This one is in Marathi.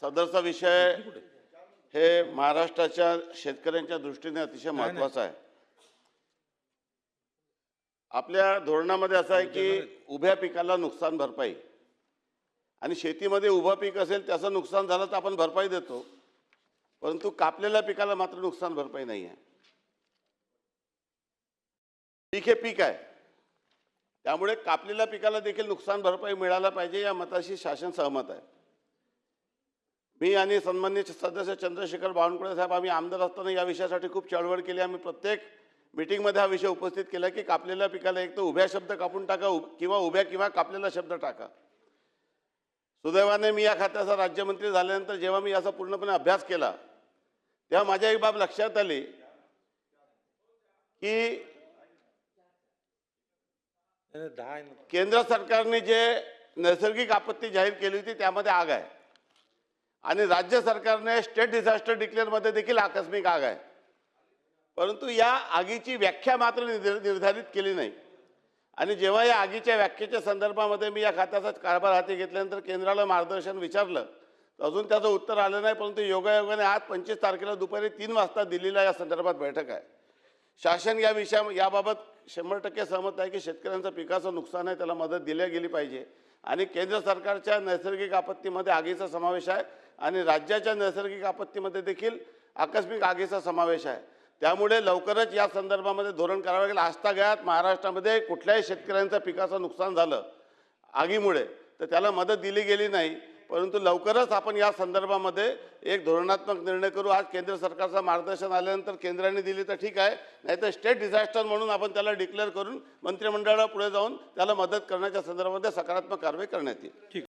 सदरचा विषय हे महाराष्ट्राच्या शेतकऱ्यांच्या दृष्टीने अतिशय महत्त्वाचा आहे। आपल्या धोरणामध्ये असं आहे की उभ्या पिकाला नुकसान भरपाई आणि शेतीमध्ये उभं पीक असेल त्याचं नुकसान झालं तर आपण भरपाई देतो, परंतु कापलेल्या पिकाला मात्र नुकसान भरपाई नाही आहे। पीक हे पीक आहे, त्यामुळे कापलेल्या पिकाला देखील नुकसान भरपाई मिळायला पाहिजे या मताशी शासन सहमत आहे। मी आणि सन्माननीय सदस्य चंद्रशेखर बावनकुळे साहेब आम्ही आमदार असताना या विषयासाठी खूप चळवळ केली। आम्ही प्रत्येक मीटिंगमध्ये हा विषय उपस्थित केला की कापलेल्या पिकाला एक तर उभ्या शब्द कापून टाका किंवा उभ्या किंवा कापलेला शब्द टाका। सुदैवाने मी या खात्याचा राज्यमंत्री झाल्यानंतर जेव्हा मी याचा पूर्णपणे अभ्यास केला तेव्हा माझ्या एक बाब लक्षात आली की केंद्र सरकारने जे नैसर्गिक आपत्ती जाहीर केली होती त्यामध्ये आग आहे आणि राज्य सरकारने स्टेट डिझास्टर डिक्लेअरमध्ये देखील आकस्मिक आग आहे, परंतु या आगीची व्याख्या मात्र निर्धारित केली नाही। आणि जेव्हा या आगीच्या व्याख्येच्या संदर्भामध्ये मी या खात्याचा कारभार हाती घेतल्यानंतर केंद्राला मार्गदर्शन विचारलं तर अजून त्याचं उत्तर आलं नाही, परंतु योगायोगाने आज 25 तारखेला दुपारी 3 वाजता दिल्लीला या संदर्भात बैठक आहे। शासन याबाबत 100% सहमत आहे की शेतकऱ्यांचं पिकाचं नुकसान आहे त्याला मदत दिली गेली पाहिजे आणि केंद्र सरकारच्या नैसर्गिक आपत्तीमध्ये आगीचा समावेश आहे आणि राज्याच्या नैसर्गिक आपत्तीमध्ये देखील आकस्मिक आगीचा समावेश आहे। त्यामुळे लवकरच या संदर्भामध्ये धोरण करावं लागेल। आजतागायत महाराष्ट्रामध्ये कुठल्याही शेतकऱ्यांचं पिकाचं नुकसान झालं आगीमुळे तर त्याला मदत दिली गेली नाही, परंतु लवकरच आपण या संदर्भामध्ये एक धोरणात्मक निर्णय करू। आज केंद्र सरकारचं मार्गदर्शन आल्यानंतर केंद्राने दिली तर ठीक आहे, नाहीतर स्टेट डिझास्टर म्हणून आपण त्याला डिक्लेअर करून मंत्रिमंडळाला पुढे जाऊन त्याला मदत करण्याच्या संदर्भामध्ये सकारात्मक कारवाई करण्यात येईल।